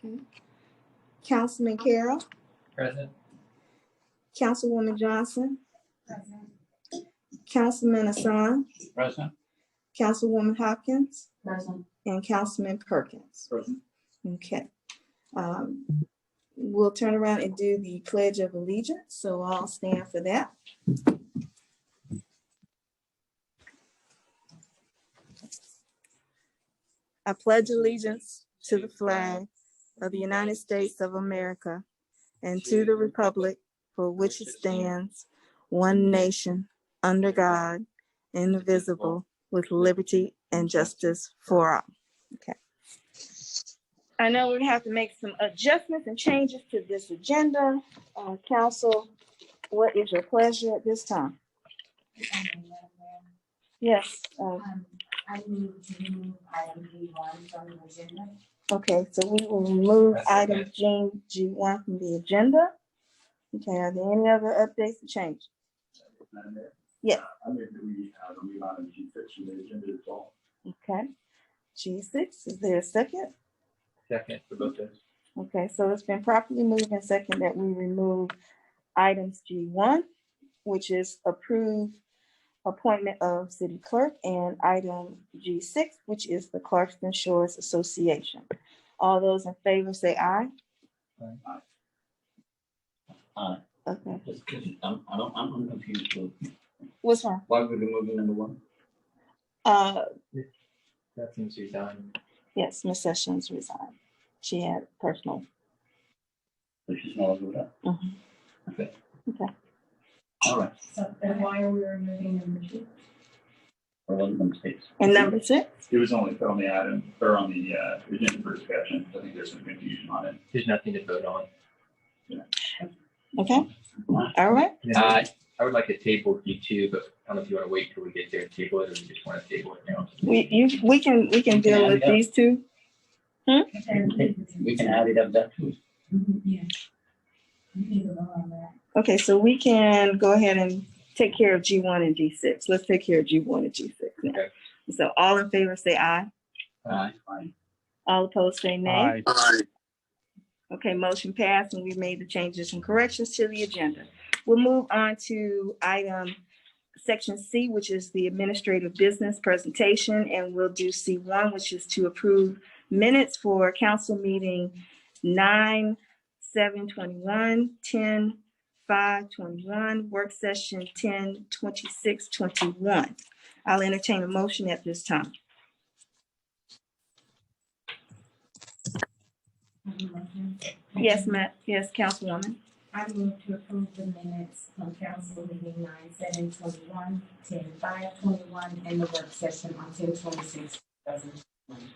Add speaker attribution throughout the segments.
Speaker 1: Okay. Councilman Carroll.
Speaker 2: Present.
Speaker 1: Councilwoman Johnson.
Speaker 3: Present.
Speaker 1: Councilman Hassan.
Speaker 2: Present.
Speaker 1: Councilwoman Hopkins.
Speaker 3: Present.
Speaker 1: And Councilman Perkins.
Speaker 2: Present.
Speaker 1: Okay. We'll turn around and do the Pledge of Allegiance. So I'll stand for that. I pledge allegiance to the flag of the United States of America and to the republic for which it stands, one nation, under God, indivisible, with liberty and justice for all. Okay. I know we're gonna have to make some adjustments and changes to this agenda. Council, what is your pleasure at this time? Yes.
Speaker 3: I need to remove item G1 from the agenda.
Speaker 1: Okay, so we will remove item G1 from the agenda. Okay, are there any other updates or changes?
Speaker 4: Madam Mayor?
Speaker 1: Yes.
Speaker 4: I move that we remove item G6 from the agenda as well.
Speaker 1: Okay. G6, is there a second?
Speaker 2: Second for both those.
Speaker 1: Okay, so it's been properly moved and second that we remove items G1, which is approved appointment of city clerk, and item G6, which is the Clarkston Shores Association. All those in favor say aye. Okay.
Speaker 5: I'm confused.
Speaker 1: What's wrong?
Speaker 5: Why are we removing number one?
Speaker 2: That seems to be done.
Speaker 1: Yes, Ms. Sessions resigned. She had personal.
Speaker 5: Which is no longer with us.
Speaker 1: Mhm.
Speaker 5: Okay.
Speaker 1: Okay.
Speaker 5: All right.
Speaker 3: So then why are we removing number 2?
Speaker 5: Or was it number 6?
Speaker 1: And number 6?
Speaker 4: It was only put on the item or on the agenda for discussion. I think there's some confusion on it.
Speaker 2: There's nothing to vote on.
Speaker 1: Okay. All right.
Speaker 2: I would like to table G2, but I don't know if you want to wait till we get there and table it, or you just want to table it now.
Speaker 1: We can deal with these two.
Speaker 5: We can add it up that too.
Speaker 3: Yeah. You need to vote on that.
Speaker 1: Okay, so we can go ahead and take care of G1 and G6. Let's take care of G1 and G6 now.
Speaker 2: Okay.
Speaker 1: So all in favor say aye.
Speaker 5: Aye.
Speaker 1: All opposed say nay.
Speaker 4: Aye.
Speaker 1: Okay, motion passed, and we made the changes and corrections to the agenda. We'll move on to item section C, which is the administrative business presentation, and we'll do C1, which is to approve minutes for council meeting 9/7/21, 10/5/21, work session 10/26/21. I'll entertain a motion at this time. Yes, Matt. Yes, Councilwoman.
Speaker 3: I move to approve the minutes from council meeting 9/7/21, 10/5/21, and the work session on 10/26/2021.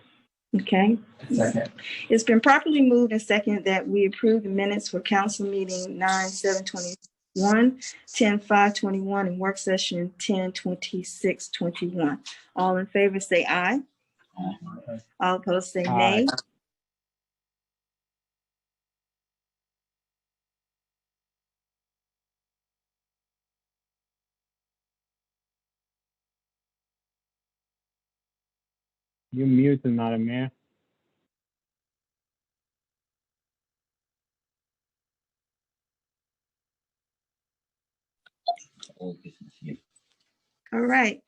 Speaker 1: Okay.
Speaker 2: Second.
Speaker 1: It's been properly moved and seconded that we approve the minutes for council meeting 9/7/21, 10/5/21, and work session 10/26/21. All in favor say aye. All opposed say nay.
Speaker 6: You're muted, Madam Mayor.
Speaker 1: All right.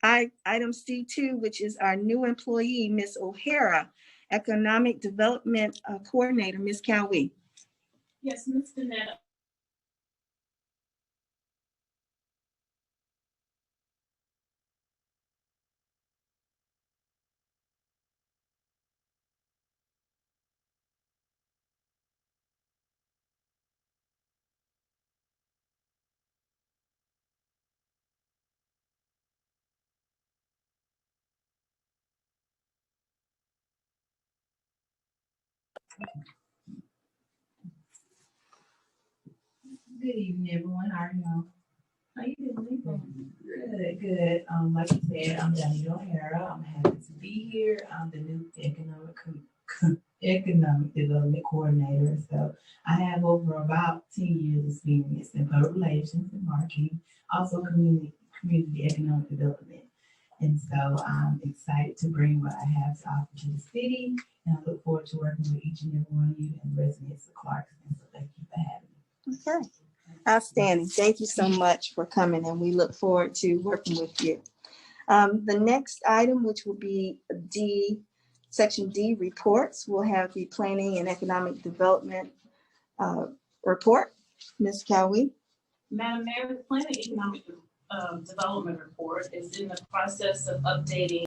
Speaker 1: Item C2, which is our new employee, Ms. O'Hara, Economic Development Coordinator, Ms. Cowie.
Speaker 3: Yes, Ms. Dineta. Good evening, everyone. How are y'all? How you doing? Good, good. Like you said, I'm Dineta O'Hara. I'm happy to be here. I'm the new economic development coordinator. So I have over about 10 years experience in public relations and marketing, also community economic development. And so I'm excited to bring what I have to offer to the city, and I look forward to working with each and every one of you and residents of Clarkston. So thank you for having me.
Speaker 1: Okay, outstanding. Thank you so much for coming, and we look forward to working with you. The next item, which will be D, Section D, reports, we'll have the Planning and Economic Development report. Ms. Cowie.
Speaker 7: Madam Mayor, the Planning and Economic Development Report is in the process of updating.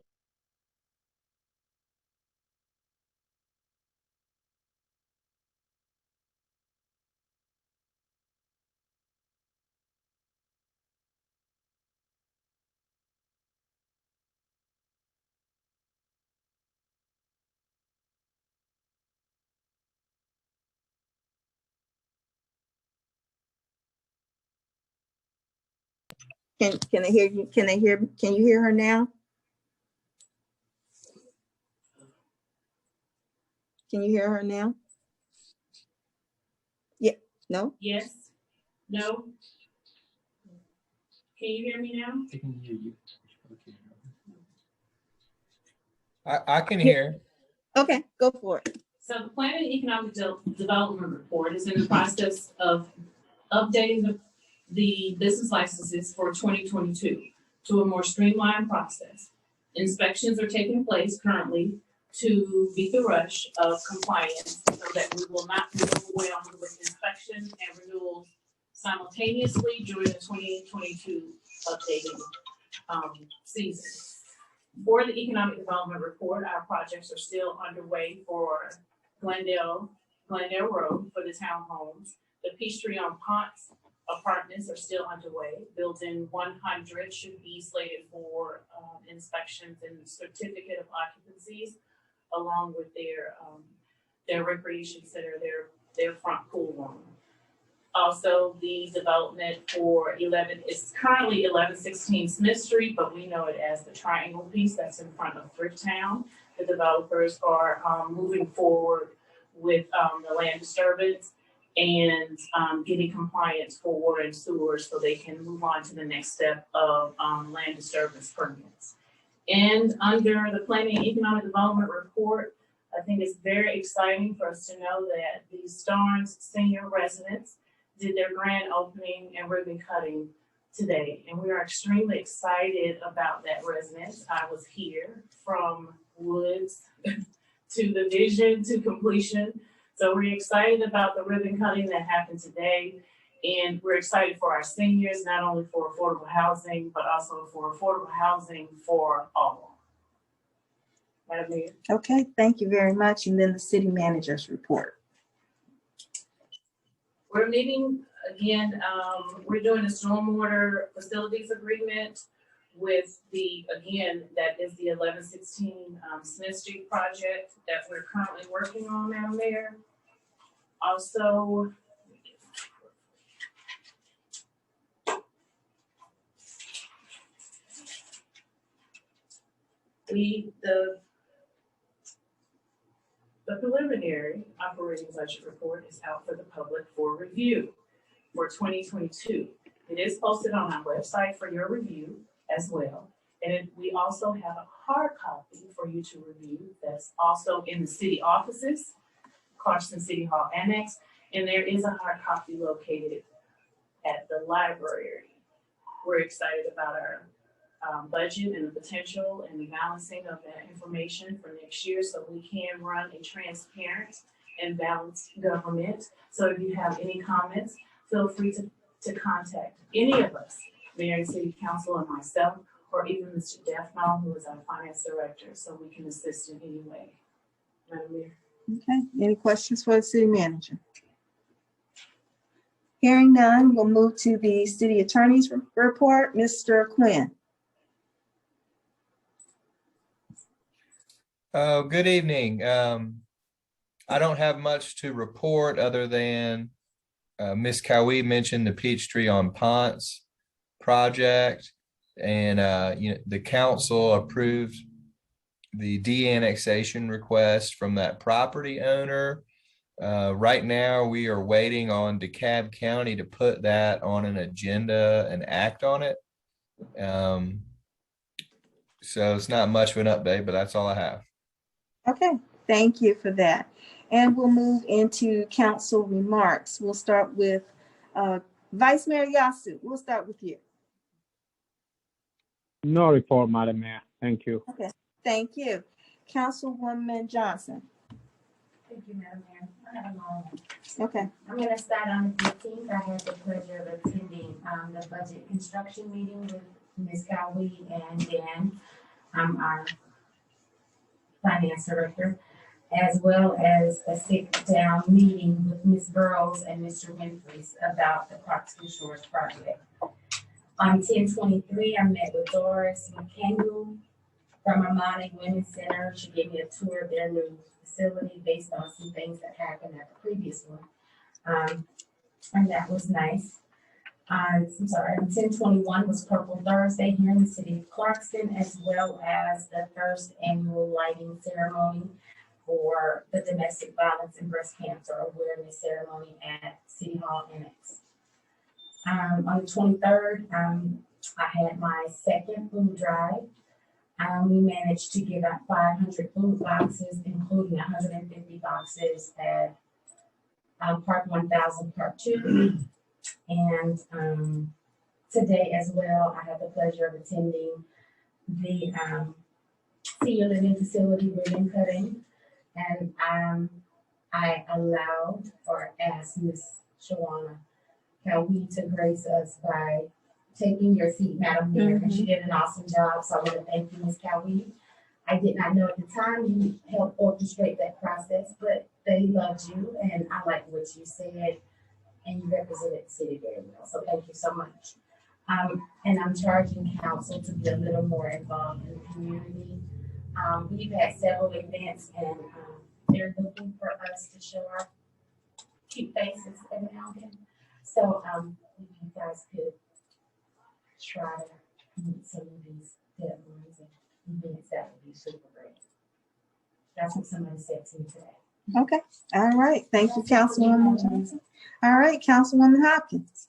Speaker 1: Can I hear you? Can you hear her now? Can you hear her now? Yeah, no?
Speaker 7: Yes? No? Can you hear me now?
Speaker 2: I can hear you.
Speaker 8: I can hear.
Speaker 1: Okay, go for it.
Speaker 7: So the Planning and Economic Development Report is in the process of updating the business licenses for 2022 to a more streamlined process. Inspections are taking place currently to beat the rush of compliance so that we will not be overwhelmed with inspections and renewals simultaneously during the 2022 updating season. For the Economic Development Report, our projects are still underway for Glendale Road for the townhomes. The Peachtree on Ponce apartments are still underway. Building 100 should be slated for inspections and certificate of occupancies, along with their recreation center, their front pool room. Also, the development for is currently 1116 Smith Street, but we know it as the triangle piece that's in front of Thrift Town. The developers are moving forward with the land disturbance and getting compliance for water and sewer so they can move on to the next step of land disturbance permits. And under the Planning and Economic Development Report, I think it's very exciting for us to know that the Starnes senior residents did their grand opening and ribbon cutting today. And we are extremely excited about that residence. I was here from woods to the vision to completion. So we're excited about the ribbon cutting that happened today. And we're excited for our seniors, not only for affordable housing, but also for affordable housing for all. Madam Mayor.
Speaker 1: Okay, thank you very much. And then the city manager's report.
Speaker 7: We're meeting again, we're doing a stormwater facilities agreement with that is the 1116 Smith Street project that we're currently working on, Madam Mayor. Also, the preliminary operating budget report is out for the public for review for 2022. It is posted on our website for your review as well. And we also have a hard copy for you to review that's also in the city offices, Clarkston City Hall Annex, and there is a hard copy located at the library. We're excited about our budget and the potential and the balancing of that information for next year so we can run a transparent and balanced government. So if you have any comments, feel free to contact any of us, Mayor and City Council and myself, or even Mr. Defnall, who is our Finance Director, so we can assist in any way. Madam Mayor.
Speaker 1: Okay, any questions for the city manager? Hearing none, we'll move to the city attorney's report. Mr. Quinn.
Speaker 8: Oh, good evening. I don't have much to report other than Ms. Cowie mentioned the Peachtree on Ponce project, and the council approved the de-annexation request from that property owner. Right now, we are waiting on DeKalb County to put that on an agenda and act on it. So it's not much of an update, but that's all I have.
Speaker 1: Okay, thank you for that. And we'll move into council remarks. We'll start with Vice Mayor Yasu. We'll start with you.
Speaker 6: No report, Madam Mayor. Thank you.
Speaker 1: Okay, thank you. Councilwoman Johnson.
Speaker 9: Thank you, Madam Mayor. I have a long one.
Speaker 1: Okay,
Speaker 9: I'm gonna start on the 15th. I had the pleasure of attending the budget construction meeting with Ms. Cowee and Dan, our finance director, as well as a sit-down meeting with Ms. Burrows and Mr. Winfrey about the Clarkston Shores project. On 10/23, I met with Doris McKengle from Armani Women's Center. She gave me a tour of their new facility based on some things that happened at the previous one. And that was nice. I'm sorry, 10/21 was Purple Thursday here in the city of Clarkston, as well as the first annual lighting ceremony for the domestic violence and breast cancer awareness ceremony at City Hall Annex. On the 23rd, I had my second food drive. We managed to give out 500 food boxes, including 150 boxes at Park 1000, Park 2. And today as well, I had the pleasure of attending the senior living facility ribbon cutting. And I allowed or asked Ms. Shawana Cowee to grace us by taking your seat, Madam Mayor, and she did an awesome job. So I want to thank you, Ms. Cowee. I did not know at the time you helped orchestrate that process, but they loved you and I like what you said and you represented the city very well. So thank you so much. And I'm charging council to be a little more involved in the community. We've had several events and they're looking for us to show our cute faces every now and then. So if you guys could try to meet some of these deadlines and events, that would be super great. That's what somebody said to me today.
Speaker 1: okay. All right. Thank you, Councilwoman Johnson. All right, Councilwoman Hopkins.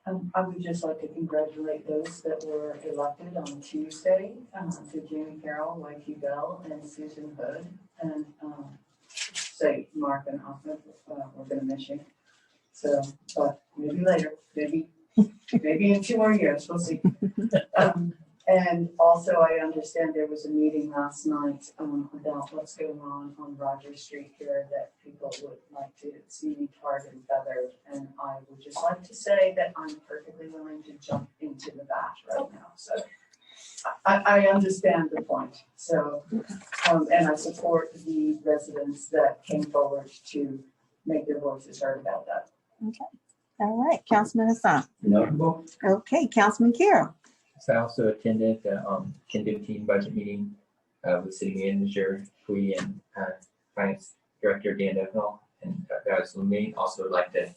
Speaker 10: I would just like to congratulate those that were elected on Tuesday, to Jamie Carroll, YQ Bell, and Susan Hood, and say Mark and Ahmed, we're gonna miss you. So, but maybe later, maybe in 2 more years, we'll see. And also, I understand there was a meeting last night about what's going on Rogers Street here that people would like to see me tarred and feathered. And I would just like to say that I'm perfectly willing to jump into the bath right now. So I understand the point. So, and I support the residents that came forward to make their voices heard about that.
Speaker 1: Okay. All right, Councilman Hassan.
Speaker 2: Notable.
Speaker 1: Okay, Councilman Carroll.
Speaker 2: So I also attended the Can-Do Team budget meeting with City Manager Kui and Finance Director Dineta and guys Lumi. Also would like to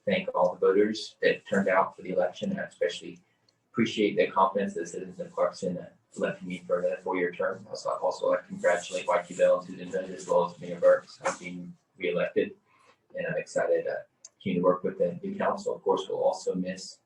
Speaker 2: thank all the voters that turned out for the election. I especially appreciate the confidence of the citizens of Clarkston that elected me for a 4-year term. Also like to congratulate YQ Bell and Susan Hood as well as Mayor Burks on being reelected. And I'm excited to continue to work with the new council. Of course, we'll also miss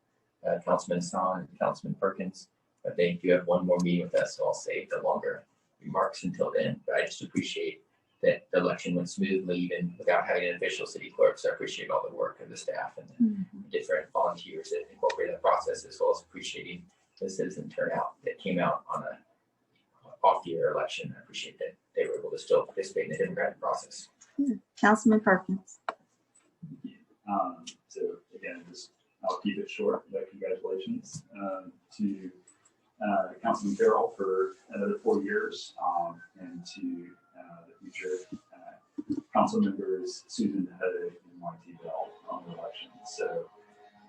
Speaker 2: Councilman Hassan and Councilman Perkins, but they do have one more meeting with us, so I'll save the longer remarks until then. But I just appreciate that the election went smoothly, even without having an official city clerk. So I appreciate all the work of the staff and the different volunteers that incorporated the process, as well as appreciating the citizen turnout that came out on a off-year election. I appreciate that they were able to still participate in the democratic process.
Speaker 1: Councilman Perkins.
Speaker 4: So again, I'll keep it short, but congratulations to Councilman Carroll for another 4 years, and to the future council members Susan Hood and YT Bell on the election. So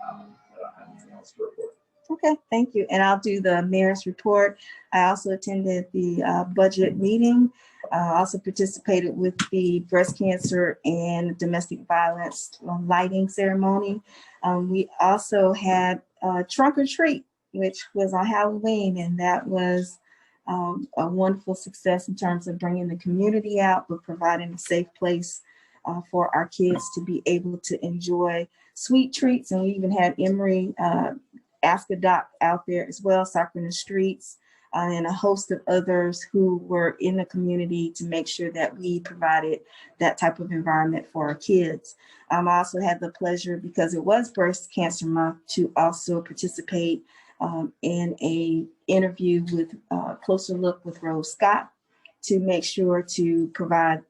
Speaker 4: I don't have anything else to report.
Speaker 1: Okay, thank you. And I'll do the mayor's report. I also attended the budget meeting. Also participated with the breast cancer and domestic violence lighting ceremony. We also had trunk or treat, which was on Halloween, and that was a wonderful success in terms of bringing the community out, but providing a safe place for our kids to be able to enjoy sweet treats. And we even had Emory Ask a Doc out there as well, Soccer in the Streets, and a host of others who were in the community to make sure that we provided that type of environment for our kids. I also had the pleasure, because it was Breast Cancer Month, to also participate in a interview with Closer Look with Rose Scott to make sure to provide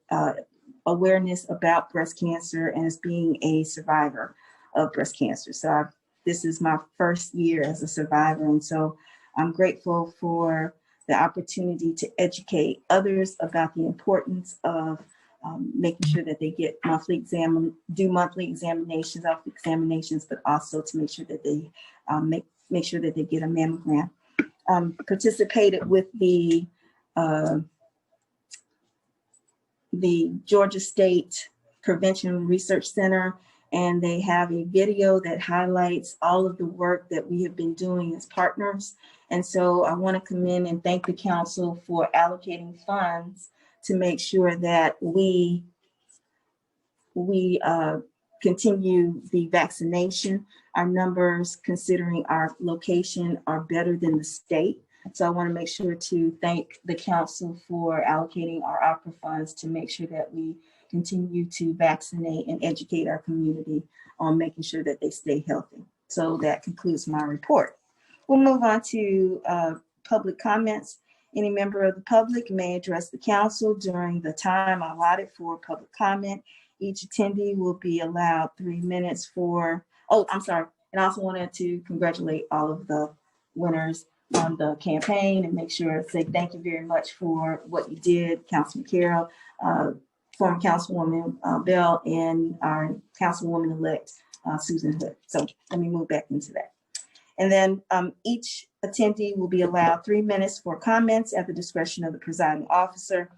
Speaker 1: awareness about breast cancer and as being a survivor of breast cancer. So this is my first year as a survivor, and so I'm grateful for the opportunity to educate others about the importance of making sure that they get monthly examinations, but also to make sure that they make sure that they get a mammogram. Participated with the Georgia State Prevention Research Center, and they have a video that highlights all of the work that we have been doing as partners. And so I want to come in and thank the council for allocating funds to make sure that we continue the vaccination. Our numbers, considering our location, are better than the state. So I want to make sure to thank the council for allocating our ARPA funds to make sure that we continue to vaccinate and educate our community on making sure that they stay healthy. So that concludes my report. We'll move on to public comments. Any member of the public may address the council during the time allotted for public comment. Each attendee will be allowed 3 minutes for, I'm sorry. And I also wanted to congratulate all of the winners on the campaign and make sure to say thank you very much for what you did, Councilman Carroll, former Councilwoman Bell, and our Councilwoman-elect Susan Hood. So let me move back into that. And then each attendee will be allowed 3 minutes for comments at the discretion of the presiding officer.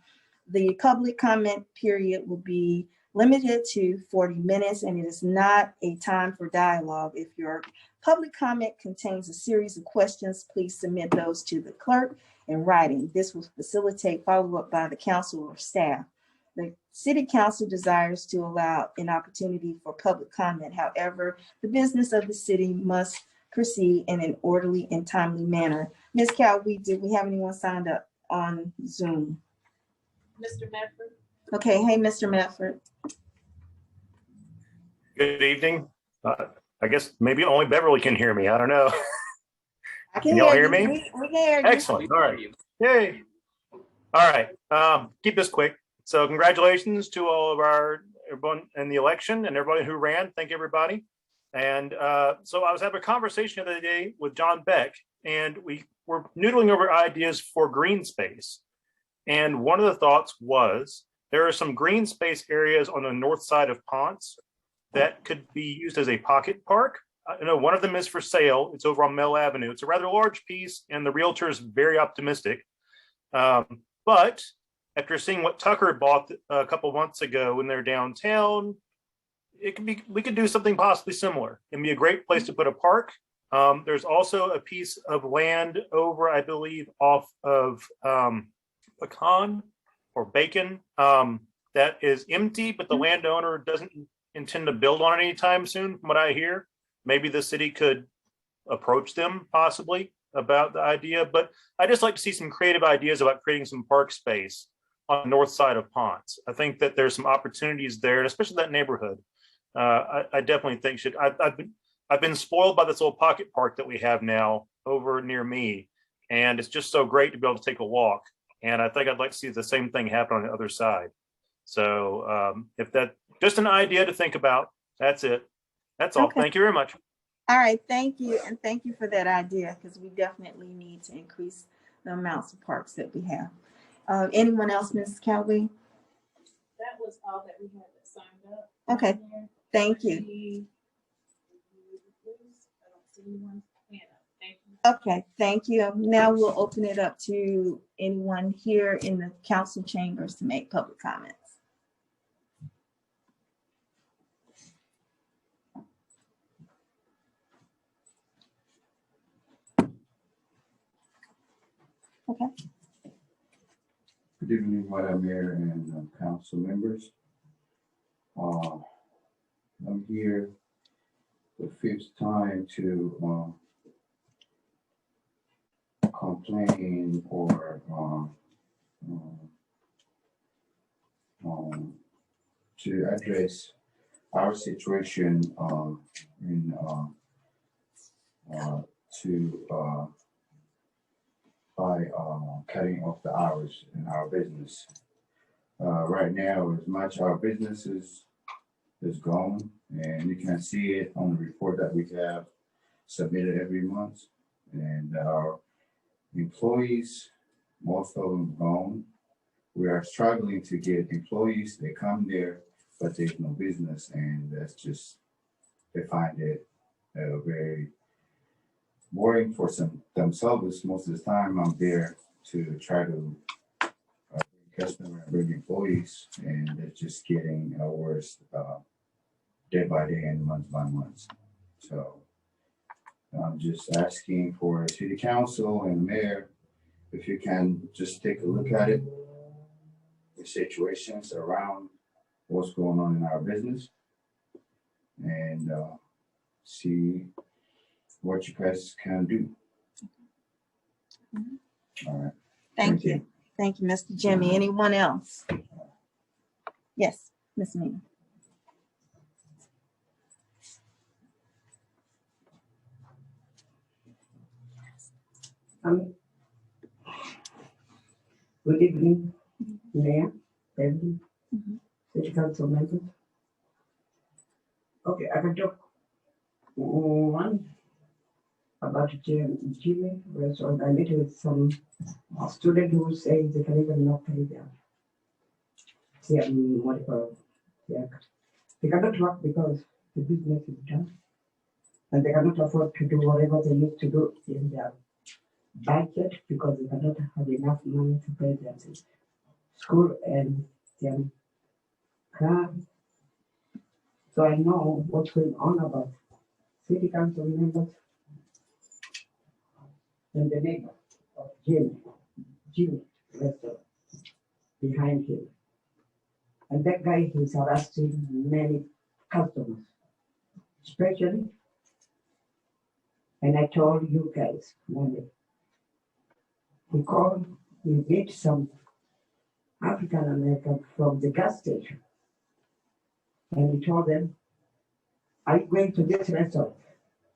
Speaker 1: The public comment period will be limited to 40 minutes, and it is not a time for dialogue. If your public comment contains a series of questions, please submit those to the clerk in writing. This will facilitate follow-up by the council or staff. The city council desires to allow an opportunity for public comment. However, the business of the city must proceed in an orderly and timely manner. Ms. Calvi, did we have anyone signed up on Zoom?
Speaker 7: Mr. Medford?
Speaker 1: Okay, hey, Mr. Medford.
Speaker 11: Good evening. I guess maybe only Beverly can hear me. I don't know.
Speaker 1: I
Speaker 11: Can y'all hear me?
Speaker 1: We can hear you.
Speaker 11: Excellent. All right. Yay. All right. Keep this quick. So congratulations to all of everyone in the election and everybody who ran. Thank you, everybody. And so I was having a conversation the other day with John Beck, and we were noodling over ideas for green space. And one of the thoughts was there are some green space areas on the north side of Ponce that could be used as a pocket park. I know one of them is for sale. It's over on Mill Avenue. It's a rather large piece, and the realtor is very optimistic. But after seeing what Tucker bought a couple months ago when they're downtown, we could do something possibly similar. It'd be a great place to put a park. There's also a piece of land over, I believe, off of Pecan or Bacon that is empty, but the landowner doesn't intend to build on it anytime soon, from what I hear. Maybe the city could approach them possibly about the idea, but I just like to see some creative ideas about creating some park space on the north side of Ponce. I think that there's some opportunities there, and especially that neighborhood. I definitely think I've been spoiled by this little pocket park that we have now over near me, and it's just so great to be able to take a walk. And I think I'd like to see the same thing happen on the other side. So if that just an idea to think about, that's it. That's all.
Speaker 1: Okay.
Speaker 11: Thank you very much.
Speaker 1: All right, thank you. And thank you for that idea, because we definitely need to increase the amounts of parks that we have. Anyone else, Ms. Calvi?
Speaker 7: That was all that we had that signed up.
Speaker 1: Okay, thank you.
Speaker 7: I don't see anyone's hand up. Thank you.
Speaker 1: Okay, thank you. Now we'll open it up to anyone here in the council chambers to make public comments. Okay.
Speaker 12: Good evening, Madam Mayor and council members. I'm here the fifth time to complain or to address our situation in by cutting off the hours in our business. Right now, as much our business is gone, and you can see it on the report that we have submitted every month. And our employees, most of them gone. We are struggling to get employees. They come there, but there's no business, and that's just, they find it very boring for themselves. Most of the time, I'm there to try to customer and bring employees, and it's just getting worse day by day and month by month. So I'm just asking for city council and mayor, if you can just take a look at it, the situations around what's going on in our business, and see what you guys can do. All right.
Speaker 1: Thank you. Thank you, Mr. Jimmy. Anyone else? Yes, Ms. Mina.
Speaker 13: Good evening, Mayor, Paving, City Council members. Okay, I can talk one about Jimmy. So I met with some student who say they can even not pay their they cannot work because the business is done, and they cannot afford to do whatever they need to do in their budget because they cannot have enough money to pay their school and their car. So I know what's going on about city council members and the neighbor of Jimmy restaurant behind him. And that guy is harassing many customers, especially, and I told you guys one day, he called, he met some African American from the gas station. And he told them, are you going to this restaurant?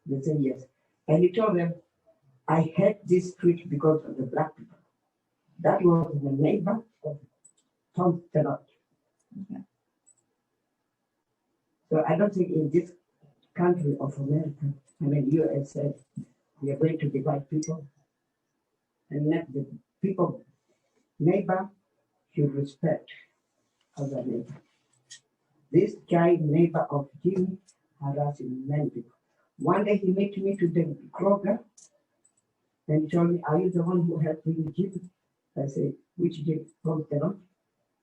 Speaker 13: They said yes. And he told them, I hate this street because of the black people. That was the neighbor of Tom Stellar. Okay. So I don't think in this country of America, I mean USA, we are going to divide people. And let the people, neighbor should respect other neighbor. This guy, neighbor of Jimmy, harassing many people. One day he met me to the Kroger and he told me, are you the one who helped me with Jimmy? I said, which Jimmy? From Telon?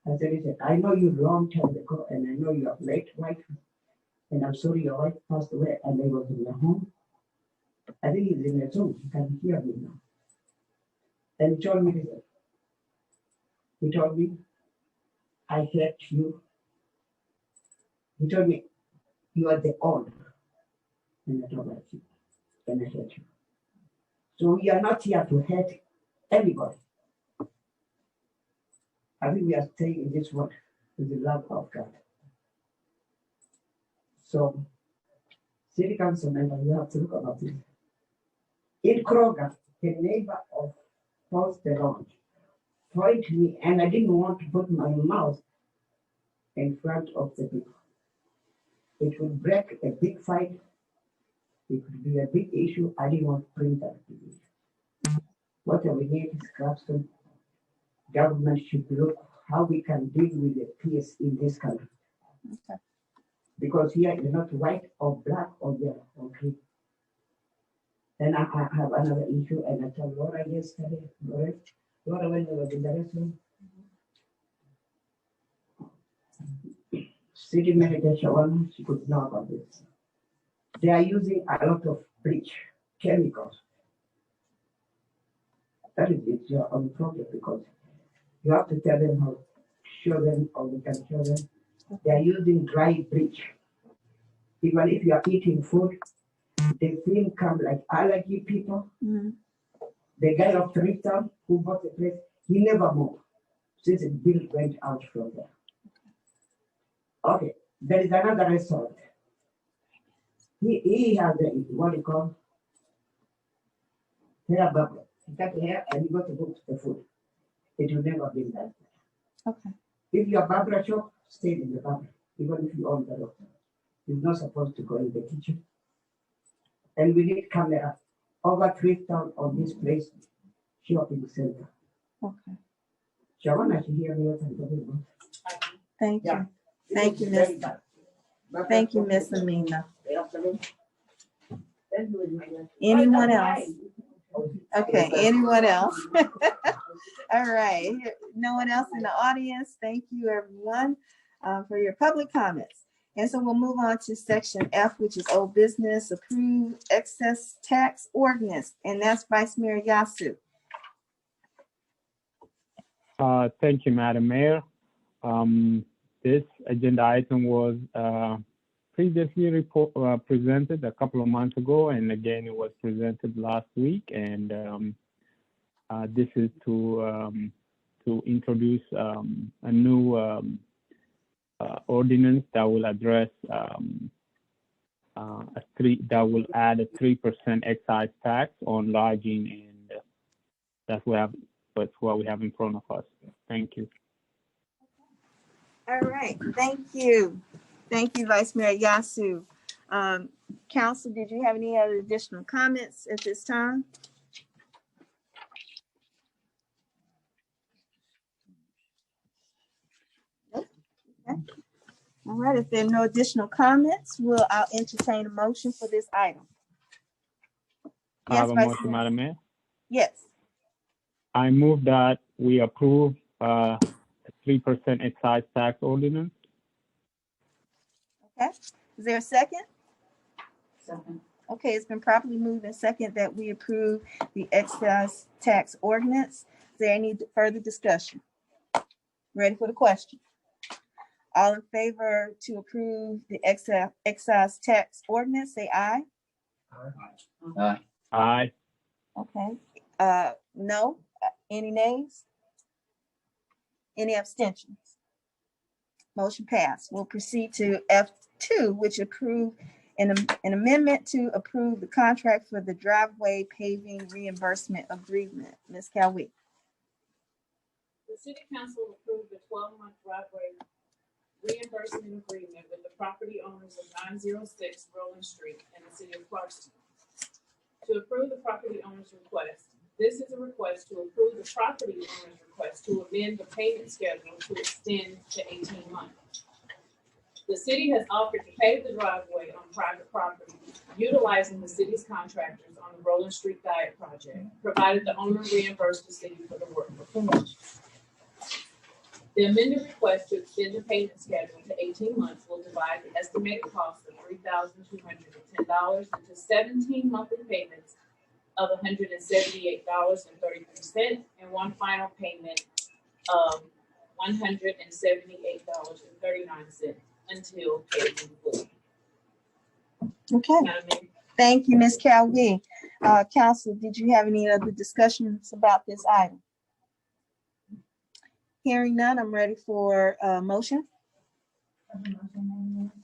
Speaker 13: I said, he said, I know you long time ago and I know you have late wife. And I'm sorry your wife passed away and I was in the home. I think he's in the Zoom, he can hear me now. And he told me this. He told me, I hate you. He told me, you are the owner. And I don't like you. And I hate you. So we are not here to hate anybody. I think we are staying in this world with the love of God. So, city council member, you have to look about this. In Kroger, the neighbor of Post the Launch pointed me, and I didn't want to put my mouth in front of the people. It would break a big fight. It could be a big issue. I didn't want to bring that big issue. What we need is Clarkston. Government should look how we can deal with the peace in this country. Okay. Because here is not white or black or yellow or green. Then I have another issue, and I told Laura yesterday, Laura when we was in the restaurant, city manager Shawana, she could know about this. They are using a lot of bleach, chemicals. That is your own problem because you have to tell them how, show them, or we can show them. They are using dry bleach. Even if you are eating food, the film come like allergy people. The guy of Clarkston who bought the place, he never moved since the bill went out from there. Okay, there is another restaurant. He has the, what you call, hair bubble. He cut the hair and he got to book the food. It will never be that.
Speaker 1: Okay.
Speaker 13: If your barber shop, stay in the barber, even if you own the restaurant. You're not supposed to go in the kitchen. And we need camera over Clarkston on this place, shopping center.
Speaker 1: Okay.
Speaker 13: Shawana, she hear me what I'm talking about.
Speaker 1: Thank
Speaker 13: Yeah.
Speaker 1: you. Thank you, Miss. Thank you, Miss Amina. Anyone else? Okay, anyone else? All right, no one else in the audience. Thank you, everyone, for your public comments. And so we'll move on to section F, which is old business, approved excess tax ordinance, and that's Vice Mayor Yasu.
Speaker 6: Thank you, Madam Mayor. This agenda item was previously presented a couple of months ago, and again, it was presented last week. And this is to introduce a new ordinance that will address that will add a 3% excise tax on lodging, and that's what we have in front of us. Thank you.
Speaker 1: All right, thank you. Thank you, Vice Mayor Yasu. Council, did you have any other additional comments at this time? Nope. Okay. All right, if there are no additional comments, I'll entertain a motion for this item.
Speaker 6: I have a motion, Madam Mayor.
Speaker 1: Yes.
Speaker 6: I move that we approve a 3% excise tax ordinance.
Speaker 1: Okay, is there a second?
Speaker 10: Second.
Speaker 1: Okay, it's been properly moved and second that we approve the excise tax ordinance. Is there any further discussion? Ready for the question? All in favor to approve the excise tax ordinance, say aye.
Speaker 5: Aye.
Speaker 6: Aye.
Speaker 1: Okay, no, any nays? Any abstentions? Motion passed. We'll proceed to F2, which approve an amendment to approve the contract for the driveway paving reimbursement agreement. Ms. Calwi.
Speaker 7: The city council approved a 12-month driveway reimbursement agreement with the property owners of 906 Rolling Street in the city of Clarkston. To approve the property owner's request, this is a request to approve the property owner's request to amend the payment schedule to extend to 18 months. The city has offered to pave the driveway on private property, utilizing the city's contractors on the Rolling Street Diet project, provided the owner reimbursed the city for the work performed. The amended request to extend the payment schedule to 18 months will divide the estimated cost of $3,210 into 17 monthly payments of $178.33 and one final payment of $178.39 until paid in full.
Speaker 1: Okay, thank you, Ms. Calvi. Council, did you have any other discussions about this item? Hearing none, I'm ready for a motion.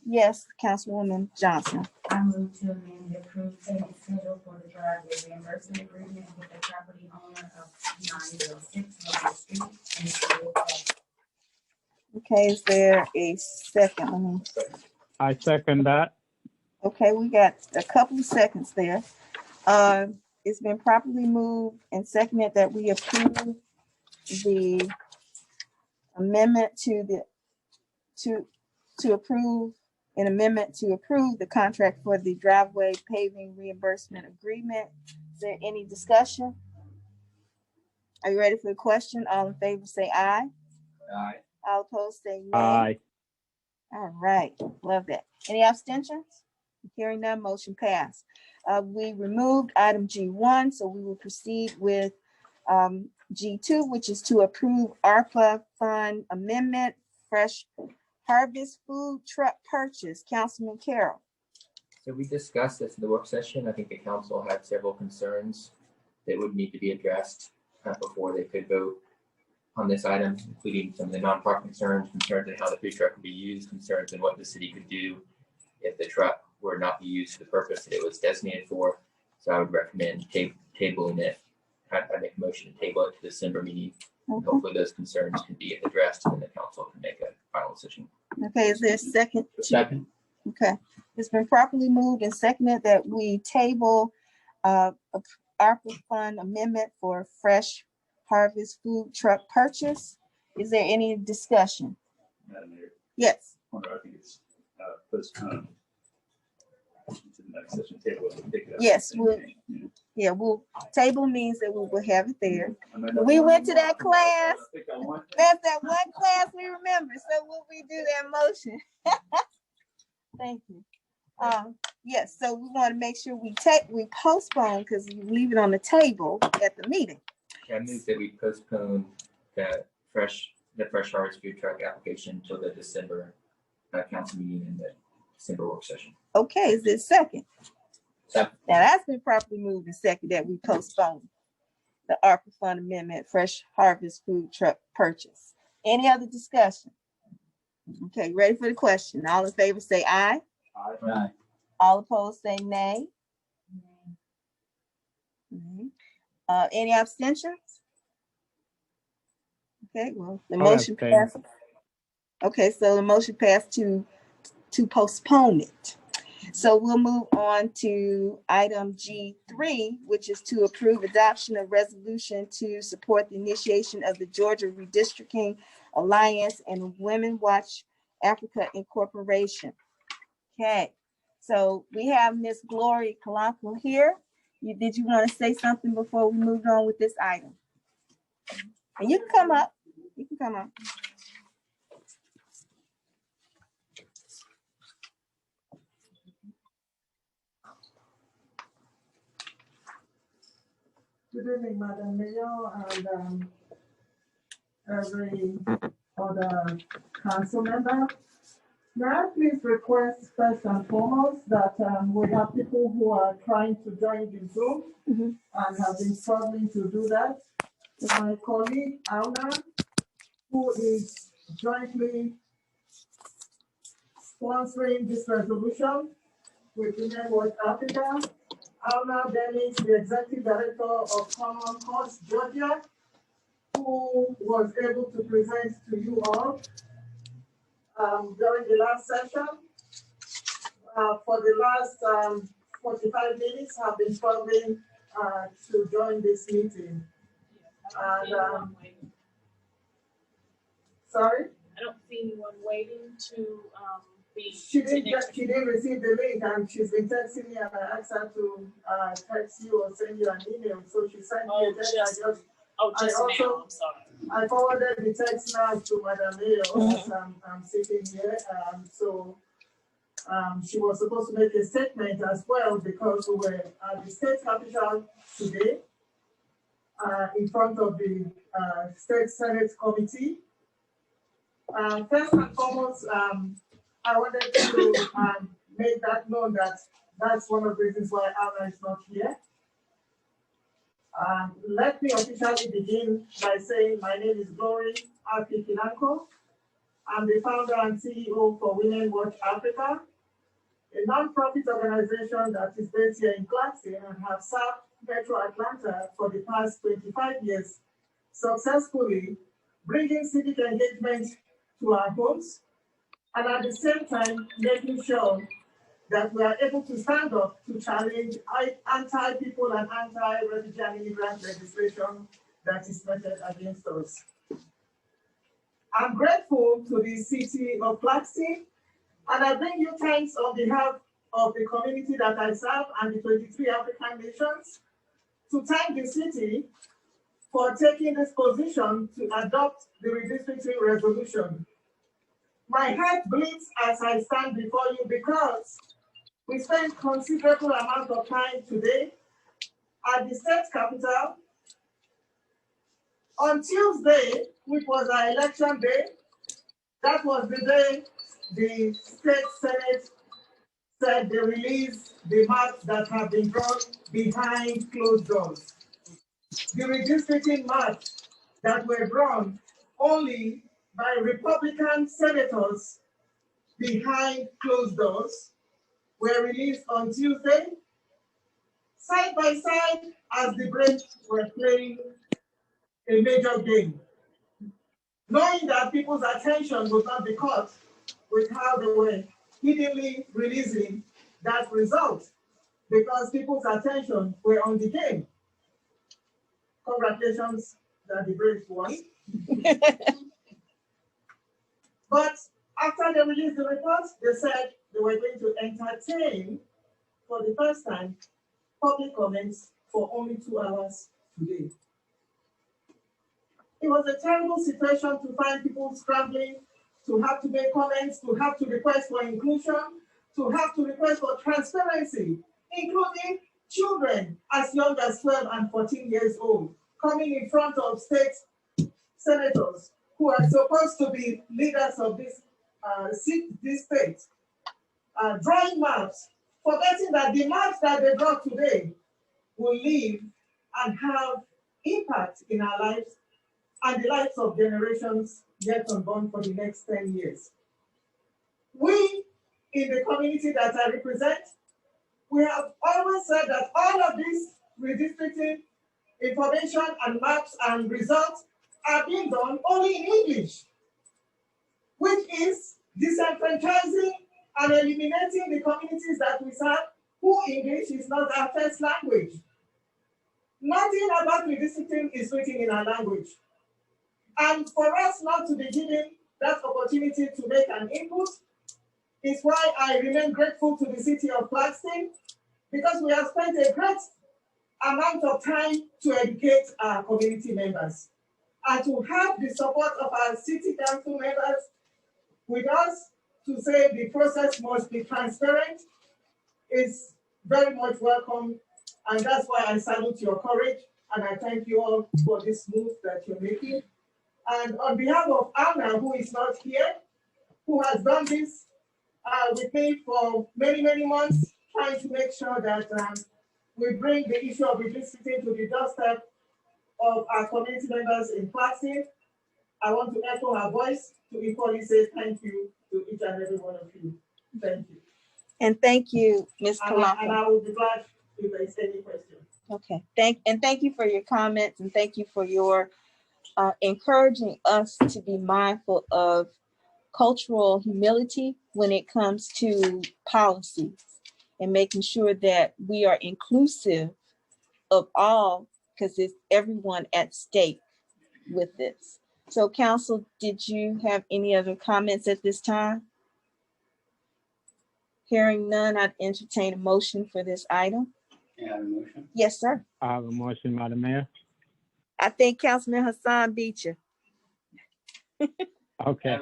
Speaker 1: Yes, Councilwoman Johnson.
Speaker 9: I move to amend the approved payment schedule for the driveway reimbursement agreement with the property owner of 906 Rolling Street in the city of Clarkston.
Speaker 1: Okay, is there a second?
Speaker 6: I second that.
Speaker 1: Okay, we got a couple of seconds there. It's been properly moved and seconded that we approve the amendment to approve an amendment to approve the contract for the driveway paving reimbursement agreement. Is there any discussion? Are you ready for the question? All in favor say aye.
Speaker 2: Aye.
Speaker 1: All opposed say nay.
Speaker 6: Aye.
Speaker 1: All right, love that. Any abstentions? Hearing none, motion passed. We removed item G1, so we will proceed with G2, which is to approve ARPA fund amendment, fresh harvest food truck purchase. Councilman Carroll.
Speaker 2: So we discussed this in the work session. I think the council had several concerns that would need to be addressed before they could vote on this item, including some of the nonprofit concerns on how the food truck would be used, concerns on what the city could do if the truck were not be used for the purpose that it was designated for. So I would recommend tabling it. I make a motion to table it to the December meeting. And hopefully those concerns can be addressed and then the council can make a final decision.
Speaker 1: Okay, is there a second?
Speaker 5: Second.
Speaker 1: Okay, it's been properly moved and seconded that we table a ARPA fund amendment for Fresh Harvest food truck purchase. Is there any discussion?
Speaker 4: Madam Mayor,
Speaker 1: Yes.
Speaker 4: I think it's postponed to the next session table. We'll pick it up.
Speaker 1: Yes, we'll table means that we will have it there. We went to that class. That's that one class we remember. So will we do that motion? Thank you. Yes, so we want to make sure we postpone because you leave it on the table at the meeting.
Speaker 2: I move that we postpone the fresh harvest food truck application until the December council meeting and the December work session.
Speaker 1: Okay, is this second?
Speaker 5: Second.
Speaker 1: Now that's been properly moved and second that we postpone the ARPA fund amendment, Fresh Harvest food truck purchase. Any other discussion? Okay, ready for the question? All in favor say aye.
Speaker 5: Aye.
Speaker 1: All opposed say nay. Any abstentions? Okay, well, the
Speaker 6: I'll
Speaker 1: motion
Speaker 6: abstain.
Speaker 1: passed. Okay, so the motion passed to postpone it. So we'll move on to item G3, which is to approve adoption of resolution to support the initiation of the Georgia Redistricting Alliance and Women Watch Africa Incorporation. Okay, so we have Miss Glory Kalanko here. Did you want to say something before we moved on with this item? And you can come up. You can come up.
Speaker 14: Good evening, Madam Mayor, and every other council member. May I please request first and foremost that we have people who are trying to join the Zoom and have been struggling to do that. So my colleague, Auna, who is jointly sponsoring this resolution with Women Watch Africa. Auna Dennis, the Executive Director of Common Cause Georgia, who was able to present to you all during the last session. For the last 45 minutes, have been struggling to join this meeting. And sorry?
Speaker 7: I don't see anyone waiting to be.
Speaker 14: She didn't receive the link, and she's been texting me, and I asked her to text you or send you an email. So she sent me a text.
Speaker 7: Now, I'm sorry.
Speaker 14: I forwarded the text now to Madam Mayor as I'm sitting here. So she was supposed to make a statement as well because we were at the state capitol today in front of the State Senate Committee. First and foremost, I wanted to make that known that that's one of the reasons why Anna is not here. Let me officially begin by saying my name is Glory Akikinanko. I'm the founder and CEO for Women Watch Africa, a non-profit organization that is based here in Clarkston and have served Metro Atlanta for the past 25 years, successfully bringing civic engagement to our homes, and at the same time making sure that we are able to stand up to challenge anti-people and anti-refugee and immigrant legislation that is meted against us. I'm grateful to the city of Clarkston, and I bring you thanks on behalf of the community that I serve and the 23 African nations to thank the city for taking this position to adopt the redistricting resolution. My heart bleeds as I stand before you because we spent considerable amount of time today at the state capitol. On Tuesday, which was our election day, that was the day the state senate said they release the maps that have been brought behind closed doors. the redistricting maps that were drawn only by Republican senators behind closed doors were released on Tuesday, side by side as the Braves were playing a major game, knowing that people's attention would not be caught with how they were hiddenly releasing that result because people's attention were on the game. Congratulations that the Braves won. But after they released the report, they said they were going to entertain, for the first time, public comments for only 2 hours today. It was a terrible situation to find people scrambling, to have to make comments, to have to request for inclusion, to have to request for transparency, including children as young as 12 and 14 years old, coming in front of state senators who are supposed to be leaders of this state, drawing maps, forgetting that the maps that they draw today will live and have impact in our lives and the lives of generations yet unborn for the next 10 years. We, in the community that I represent, we have always said that all of this redistricting information and maps and results are being done only in English, which is disenfranchising and eliminating the communities that we serve who English is not our first language. Nothing about redistricting is written in our language. And for us not to be given that opportunity to make an input is why I remain grateful to the city of Clarkston, because we have spent a great amount of time to educate our community members and to have the support of our city council members with us to say the process must be transparent is very much welcome. And that's why I salute your courage and I thank you all for this move that you're making. And on behalf of Anna, who is not here, who has done this with me for many, many months, trying to make sure that we bring the issue of redistricting to the doorstep of our community members in Clarkston. I want to echo her voice to equally say thank you to each and every one of you. Thank you.
Speaker 1: And thank you, Ms. Kalaka.
Speaker 14: And I will be glad if there's any questions.
Speaker 1: Okay, thank you for your comments and thank you for your encouraging us to be mindful of cultural humility when it comes to policies and making sure that we are inclusive of all, because it's everyone at stake with this. So council, did you have any other comments at this time? Hearing none, I'd entertain a motion for this item.
Speaker 5: Can I have a motion?
Speaker 1: Yes, sir.
Speaker 6: I have a motion, Madam Mayor.
Speaker 1: I think Councilman Hassan beat you.
Speaker 6: Okay.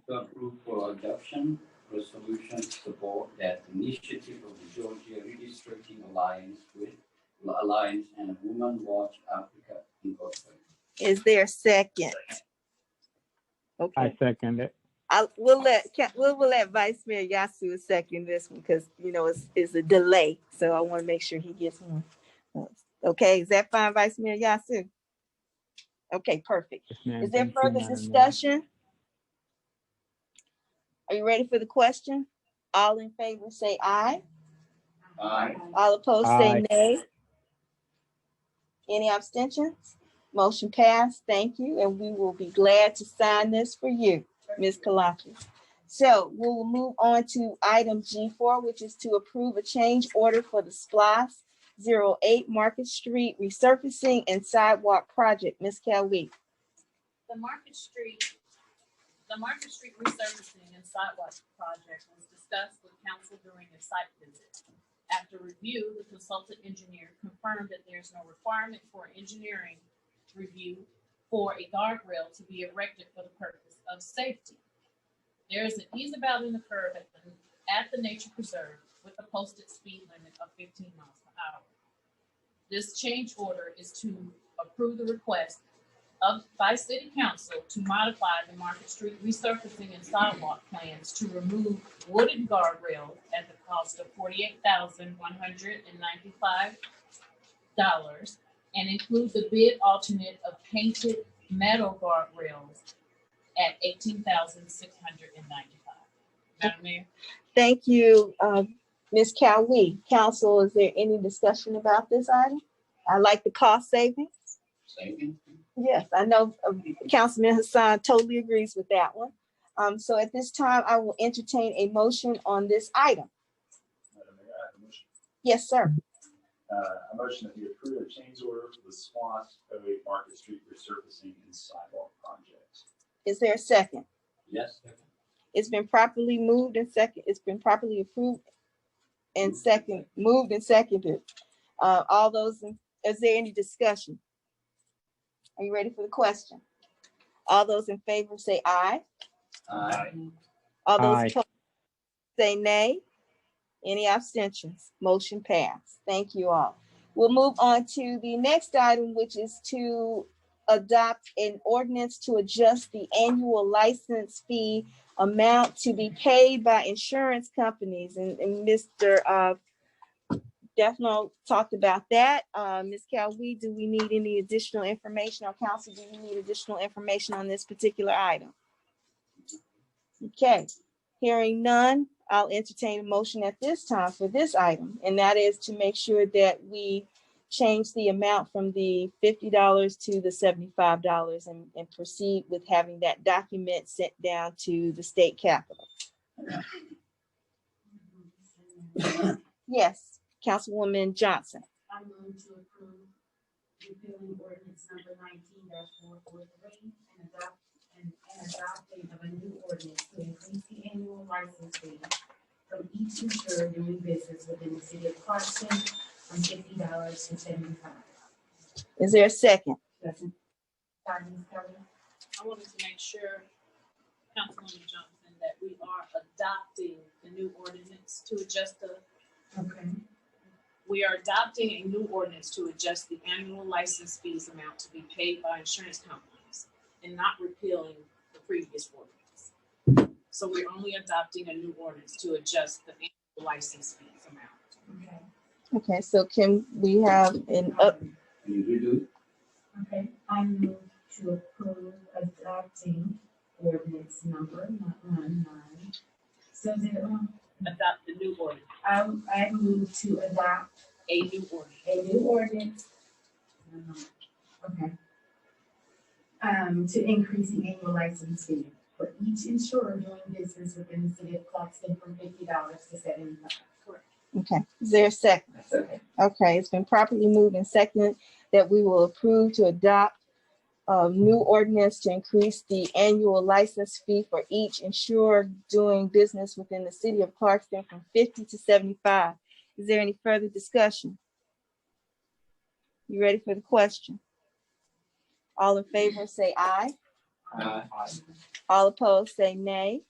Speaker 5: To approve for adoption resolution to support that initiative of the Georgia Redistricting Alliance and Women Watch Africa Incorporated.
Speaker 1: Is there a second? Okay.
Speaker 6: I second it.
Speaker 1: We'll let Vice Mayor Yasu second this one because it's a delay. So I want to make sure he gets one. Okay, is that fine, Vice Mayor Yasu? Okay, perfect.
Speaker 6: Yes,
Speaker 1: is there further discussion? Are you ready for the question? All in favor say aye.
Speaker 5: Aye.
Speaker 1: All opposed say nay. Any abstentions? Motion passed. Thank you. And we will be glad to sign this for you, Ms. Kalaki. So we will move on to item G4, which is to approve a change order for the SPLOST 08 Market Street Resurfacing and Sidewalk Project. Ms. Calvi.
Speaker 7: The Market Street Resurfacing and Sidewalk Project was discussed with council during a site visit. After review, the consultant engineer confirmed that there's no requirement for engineering review for a guardrail to be erected for the purpose of safety. There is an easeabout in the curve at the nature preserve with a posted speed limit of 15 miles per hour. This change order is to approve the request by City Council to modify the Market Street resurfacing and sidewalk plans to remove wooden guardrails at the cost of $48,195 and include the bid alternate of painted metal guardrails at $18,695. Madam Mayor?
Speaker 1: Thank you, Ms. Cowie. Council, is there any discussion about this item? I like the cost savings.
Speaker 5: Saving.
Speaker 1: Yes, I know Councilman Hassan totally agrees with that one. So at this time, I will entertain a motion on this item.
Speaker 4: Madam Mayor, I have a motion.
Speaker 1: Yes, sir.
Speaker 4: A motion that we approve a change order for the SWAS 08 Market Street resurfacing and sidewalk project.
Speaker 1: Is there a second?
Speaker 5: Yes.
Speaker 1: It's been properly moved and second. It's been properly approved and second, moved and seconded. All those, is there any discussion? Are you ready for the question? All those in favor say aye.
Speaker 5: Aye.
Speaker 1: All those
Speaker 6: Aye.
Speaker 1: opposed say nay. Any abstentions? Motion passed. Thank you all. We'll move on to the next item, which is to adopt an ordinance to adjust the annual license fee amount to be paid by insurance companies. And Mr. Defno talked about that. Ms. Calvi, do we need any additional information, or council, do you need additional information on this particular item? Okay, hearing none, I'll entertain a motion at this time for this item, and that is to make sure that we change the amount from the $50 to the $75 and proceed with having that document sent down to the state capitol. Yes, Councilwoman Johnson.
Speaker 9: I move to approve repealing ordinance number 19-443 and adopting of a new ordinance to increase the annual license fee from each insured doing business within the city of Clarkston from $50 to $75.
Speaker 1: Is there a second?
Speaker 9: Second. Sorry, Ms. Kelly.
Speaker 7: I wanted to make sure, Councilwoman Johnson, that we are adopting the new ordinance to adjust the.
Speaker 9: Okay.
Speaker 7: We are adopting a new ordinance to adjust the annual license fees amount to be paid by insurance companies and not repealing the previous ordinance. So we're only adopting a new ordinance to adjust the annual license fees amount.
Speaker 9: Okay.
Speaker 1: Okay, so can we have an up?
Speaker 9: Okay, I move to approve adopting ordinance number 919. So
Speaker 7: Adopt the new ordinance.
Speaker 9: I move to adopt
Speaker 7: A new ordinance.
Speaker 9: a new ordinance. Okay. To increase the annual license fee for each insurer doing business within the city of Clarkston from $50 to $75. Correct.
Speaker 1: Okay, is there a second? Okay, it's been properly moved and seconded that we will approve to adopt a new ordinance to increase the annual license fee for each insurer doing business within the city of Clarkston from 50 to 75. Is there any further discussion? You ready for the question? All in favor say aye.
Speaker 5: Aye.
Speaker 1: All opposed say nay.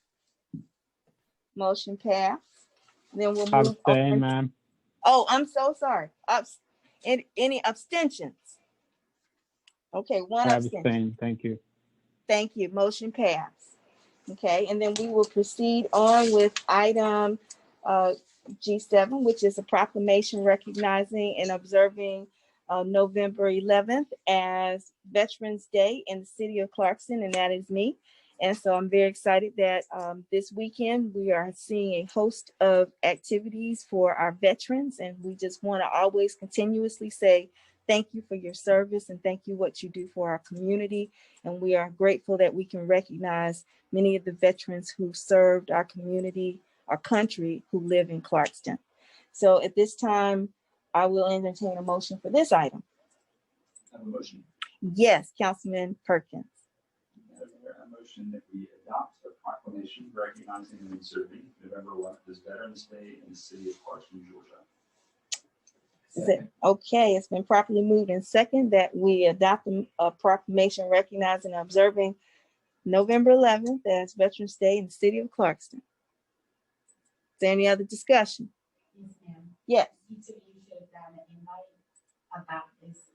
Speaker 1: Motion passed. Then we'll move
Speaker 6: Abstain,
Speaker 1: on.
Speaker 6: ma'am.
Speaker 1: Oh, I'm so sorry. Any abstentions? Okay, one abstention.
Speaker 6: Abstain, thank you.
Speaker 1: Thank you. Motion passed. Okay, and then we will proceed on with item G7, which is a proclamation recognizing and observing November 11th as Veterans Day in the city of Clarkston, and that is me. And so I'm very excited that this weekend we are seeing a host of activities for our veterans, and we just want to always continuously say thank you for your service and thank you what you do for our community. And we are grateful that we can recognize many of the veterans who served our community, our country, who live in Clarkston. So at this time, I will entertain a motion for this item.
Speaker 4: I have a motion.
Speaker 1: Yes, Councilman Perkins.
Speaker 4: A motion that we adopt a proclamation recognizing and observing November 11th as Veterans Day in the city of Clarkston, Georgia.
Speaker 1: Okay, it's been properly moved and second that we adopt a proclamation recognizing and observing November 11th as Veterans Day in the city of Clarkston. Is there any other discussion?
Speaker 9: Yes, ma'am.
Speaker 1: Yes.
Speaker 9: Each of you should have gotten an invite about this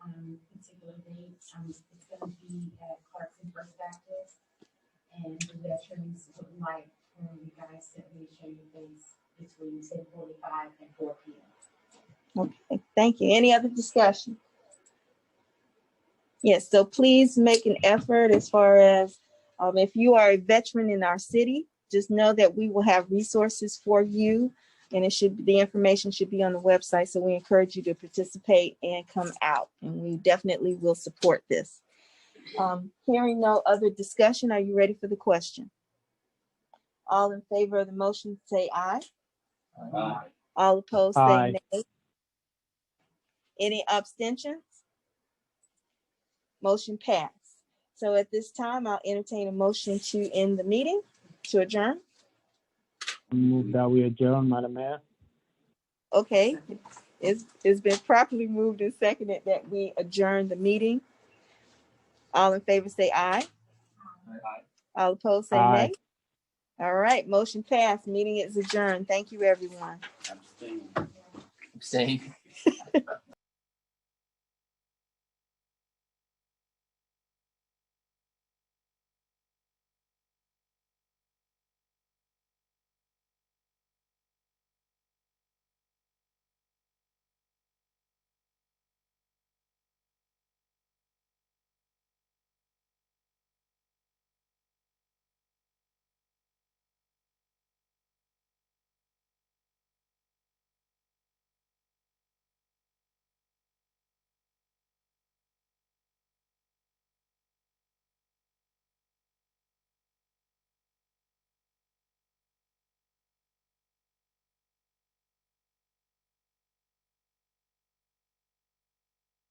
Speaker 9: particular date. It's going to be at Clarkston First Baptist, and the veterans would like for you guys to really show your face between 10:45 and 4 p.m.
Speaker 1: Okay, thank you. Any other discussion? Yes, so please make an effort as far as if you are a veteran in our city, just know that we will have resources for you. And the information should be on the website. So we encourage you to participate and come out. And we definitely will support this. Hearing no other discussion, are you ready for the question? All in favor of the motion, say aye.
Speaker 5: Aye.
Speaker 1: All opposed, say
Speaker 6: Aye.
Speaker 1: nay. Any abstentions? Motion passed. So at this time, I'll entertain a motion to end the meeting, to adjourn.
Speaker 6: Move that we adjourn, Madam Mayor.
Speaker 1: Okay, it's been properly moved and seconded that we adjourn the meeting. All in favor, say aye.
Speaker 5: Aye.
Speaker 1: All opposed, say
Speaker 6: Aye.
Speaker 1: nay. All right, motion passed. Meeting is adjourned. Thank you, everyone.
Speaker 5: Abstain.
Speaker 2: Abstain.